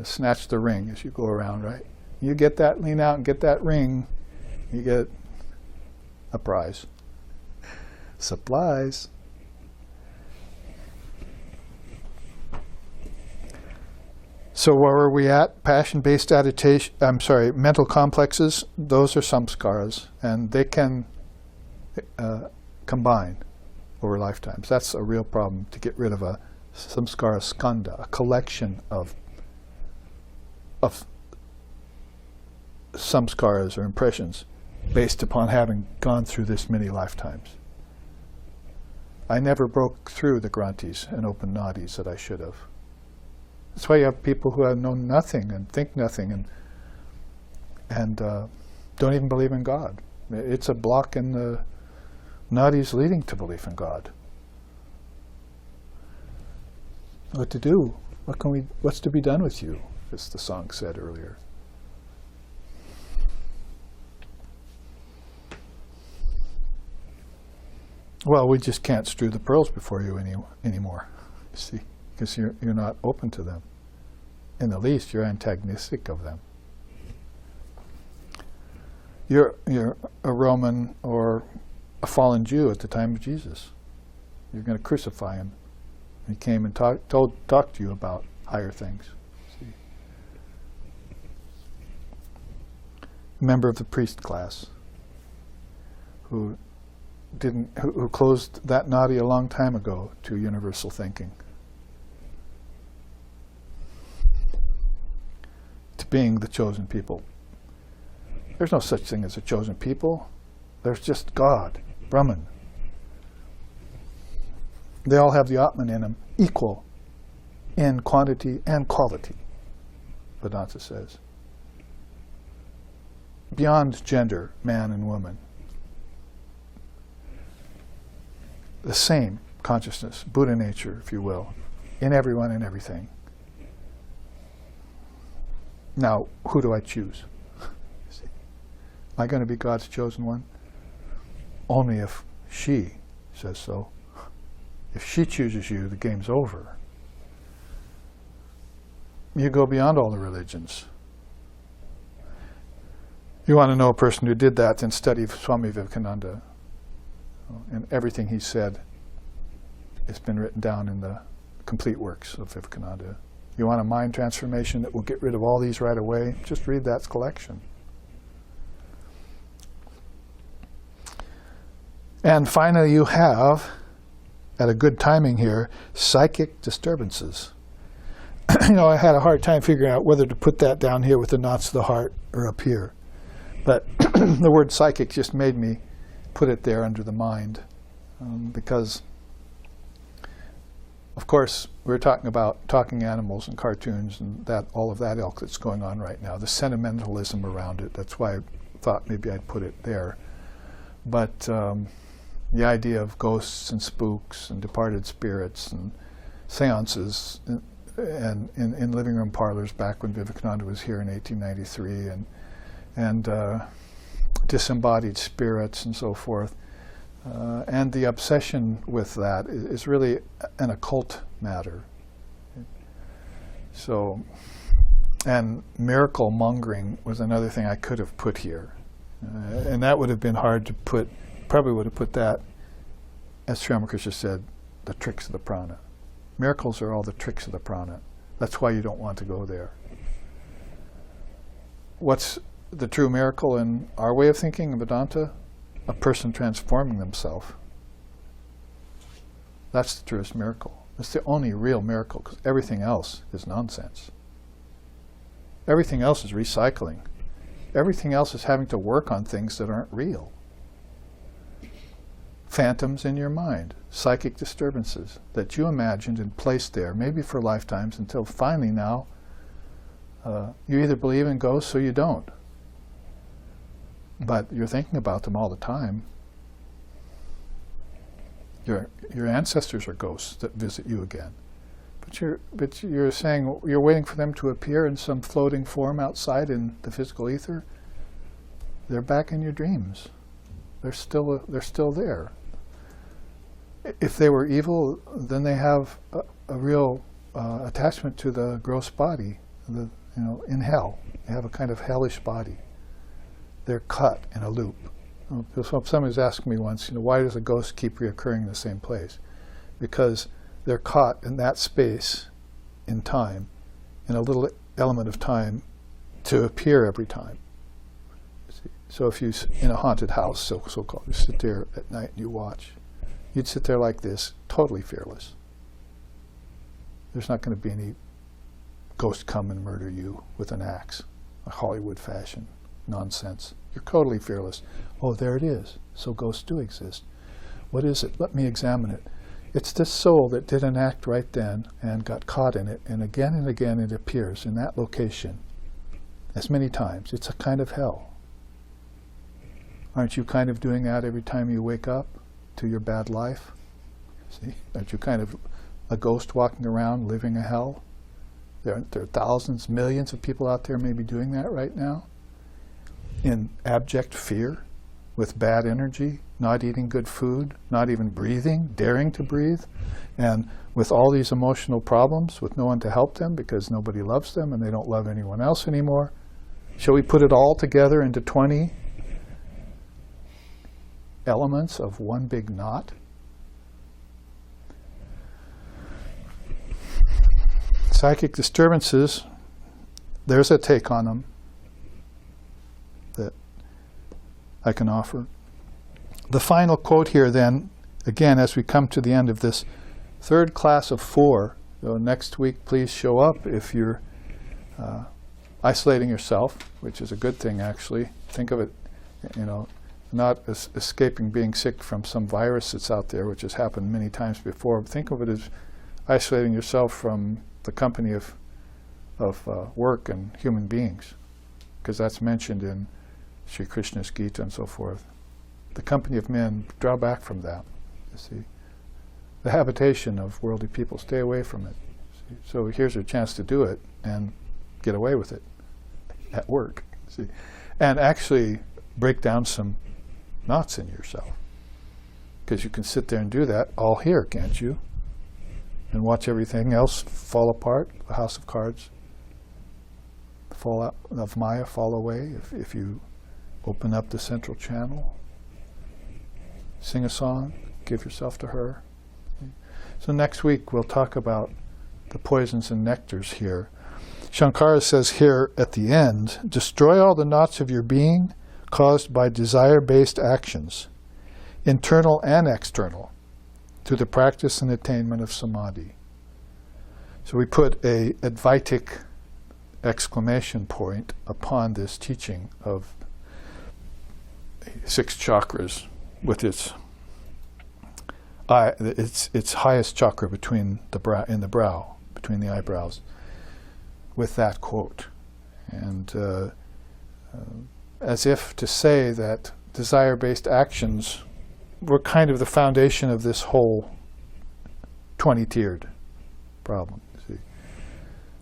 Snatch the ring as you go around, right? You get that, lean out and get that ring, you get a prize. Supplies. So where are we at? Passion-based agitation, mental complexes, those are samskaras, and they can combine over lifetimes. That's a real problem, to get rid of a samskara skanda, a collection of samskaras or impressions based upon having gone through this many lifetimes. I never broke through the grantis and open nadis that I should have. That's why you have people who have known nothing and think nothing and don't even believe in God. It's a block in the nadis leading to belief in God. What to do? What's to be done with you, as the song said earlier. Well, we just can't strew the pearls before you anymore, you see, because you're not open to them. In the least, you're antagonistic of them. You're a Roman or a fallen Jew at the time of Jesus. You're going to crucify him. He came and talked to you about higher things. See? A member of the priest class who closed that nadi a long time ago to universal thinking, to being the chosen people. There's no such thing as a chosen people. There's just God, Brahman. They all have the Atman in them, equal in quantity and quality, Vedanta says. Beyond gender, man and woman. The same consciousness, Buddha nature, if you will, in everyone and everything. Now, who do I choose? Am I going to be God's chosen one? Only if she says so. If she chooses you, the game's over. You go beyond all the religions. You want to know a person who did that, then study Swami Vivekananda. And everything he said has been written down in the complete works of Vivekananda. You want a mind transformation that will get rid of all these right away? Just read that collection. And finally, you have, at a good timing here, psychic disturbances. I had a hard time figuring out whether to put that down here with the knots of the heart or up here. But the word psychic just made me put it there under the mind. Because, of course, we're talking about talking animals and cartoons and that all of that ilk that's going on right now. The sentimentalism around it. That's why I thought maybe I'd put it there. But the idea of ghosts and spooks and departed spirits and seances and in living room parlors back when Vivekananda was here in 1893 and disembodied spirits and so forth. And the obsession with that is really an occult matter. So, and miracle mongering was another thing I could have put here. And that would have been hard to put, probably would have put that, as Sri Ramakrishna said, the tricks of the prana. Miracles are all the tricks of the prana. That's why you don't want to go there. What's the true miracle in our way of thinking in Vedanta? A person transforming themselves. That's the truest miracle. It's the only real miracle, because everything else is nonsense. Everything else is recycling. Everything else is having to work on things that aren't real. Phantoms in your mind, psychic disturbances that you imagined and placed there, maybe for lifetimes, until finally now you either believe in ghosts or you don't. But you're thinking about them all the time. Your ancestors are ghosts that visit you again. But you're saying you're waiting for them to appear in some floating form outside in the physical ether. They're back in your dreams. They're still there. If they were evil, then they have a real attachment to the gross body. In hell, they have a kind of hellish body. They're cut in a loop. So somebody was asking me once, why does a ghost keep reoccurring in the same place? Because they're caught in that space in time, in a little element of time, to appear every time. So if you, in a haunted house, so-called, you sit there at night and you watch, you'd sit there like this, totally fearless. There's not going to be any ghost come and murder you with an axe, a Hollywood fashion. Nonsense. You're totally fearless. Oh, there it is. So ghosts do exist. What is it? Let me examine it. It's this soul that did an act right then and got caught in it, and again it appears in that location as many times. It's a kind of hell. Aren't you kind of doing that every time you wake up to your bad life? See? Aren't you kind of a ghost walking around living a hell? There are thousands, millions of people out there maybe doing that right now, in abject fear, with bad energy, not eating good food, not even breathing, daring to breathe, and with all these emotional problems, with no one to help them because nobody loves them and they don't love anyone else anymore. Shall we put it all together into 20 elements of one big knot? Psychic disturbances, there's a take on them that I can offer. The final quote here then, again, as we come to the end of this third class of 4, so next week please show up if you're isolating yourself, which is a good thing actually. Think of it, not as escaping being sick from some virus that's out there, which has happened many times before. Think of it as isolating yourself from the company of work and human beings, because that's mentioned in Sri Krishna's Gita and so forth. The company of men, draw back from that, you see. The habitation of worldly people, stay away from it. See? So here's your chance to do it and get away with it at work, see. And actually break down some knots in yourself, because you can sit there and do that all here, can't you? And watch everything else fall apart, the house of cards, fall out of Maya fall away if you open up the central channel, sing a song, give yourself to her. So next week we'll talk about the poisons and nectars here. Shankara says here at the end, destroy all the knots of your being caused by desire-based actions, internal and external, to the practice and attainment of samadhi. So we put a Advaitic exclamation point upon this teaching of 6 chakras, with its highest chakra between the brow, between the eyebrows, with that quote, and as if to say that desire-based actions were kind of the foundation of this whole 20-tiered problem.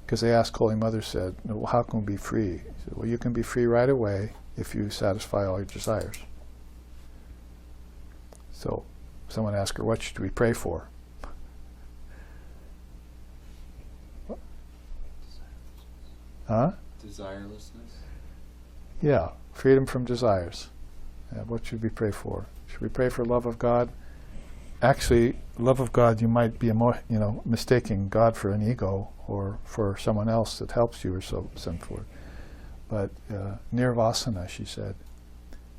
Because they asked Holy Mother, said, how can we be free? She said, well, you can be free right away if you satisfy all your desires. So, someone asked her, what should we pray for? Huh? Desirelessness? Yeah, freedom from desires. What should we pray for? Should we pray for love of God? Actually, love of God, you might be mistaking God for an ego or for someone else that helps you or so forth. But nirvasana, she said,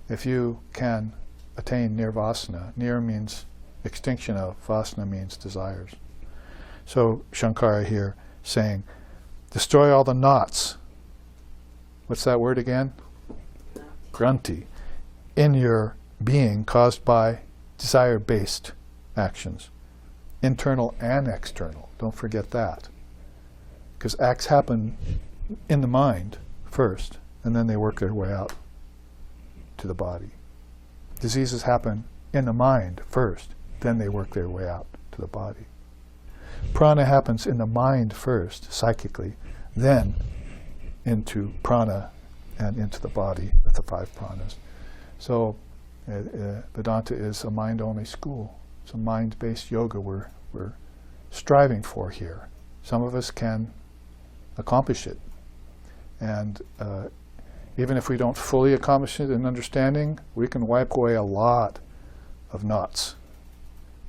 if you can attain nirvasana, nir means extinction of, vasana means desires. So Shankara here saying, destroy all the knots. What's that word again? Granti. In your being caused by desire-based actions. Internal and external. Don't forget that. Because acts happen in the mind first, and then they work their way out to the body. Diseases happen in the mind first, then they work their way out to the body. Prana happens in the mind first, psychically, then into prana and into the body with the 5 pranas. So Vedanta is a mind-only school. It's a mind-based yoga we're striving for here. Some of us can accomplish it. And even if we don't fully accomplish it in understanding, we can wipe away a lot of knots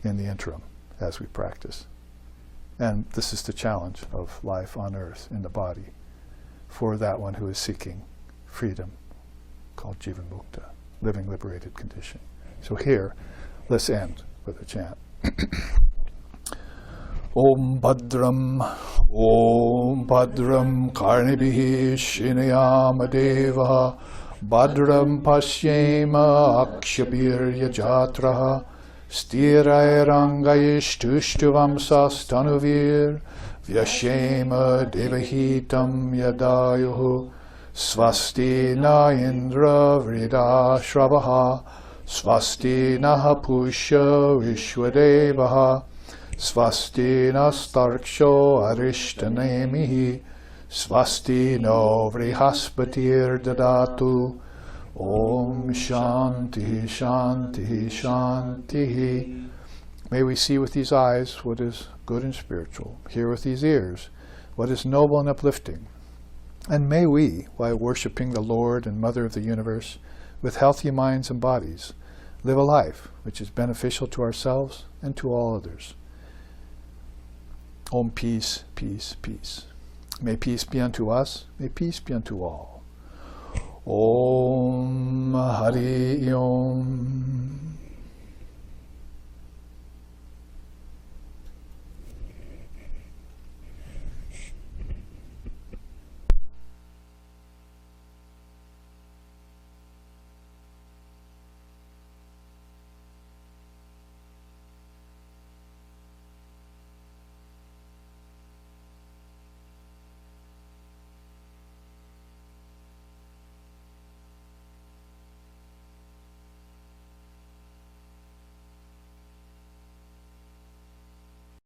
in the interim as we practice. And this is the challenge of life on earth, in the body, for that one who is seeking freedom, called Jivan Mukta, living liberated condition. So here, let's end with a chant. Om Bhadram Karnibhihi Shinayama Deva Bhadram Pashyema Akshapirya Jatraha Stirairangayishtushtuvam Sastanuvir Vyashema Devahitam Yadayuhu Swasti na Indra Vrida Shrabaha Swasti naha Pusha Vishwadevaha Swasti nastarksho arishtanemihi Swasti no vrihaspatir dadatu Om Shanti Shanti Shanti. May we see with these eyes what is good and spiritual, hear with these ears what is noble and uplifting, and may we, while worshipping the Lord and Mother of the universe, with healthy minds and bodies, live a life which is beneficial to ourselves and to all others. Om, peace, peace, peace. May peace be unto us, may peace be unto all. Om Hari Om.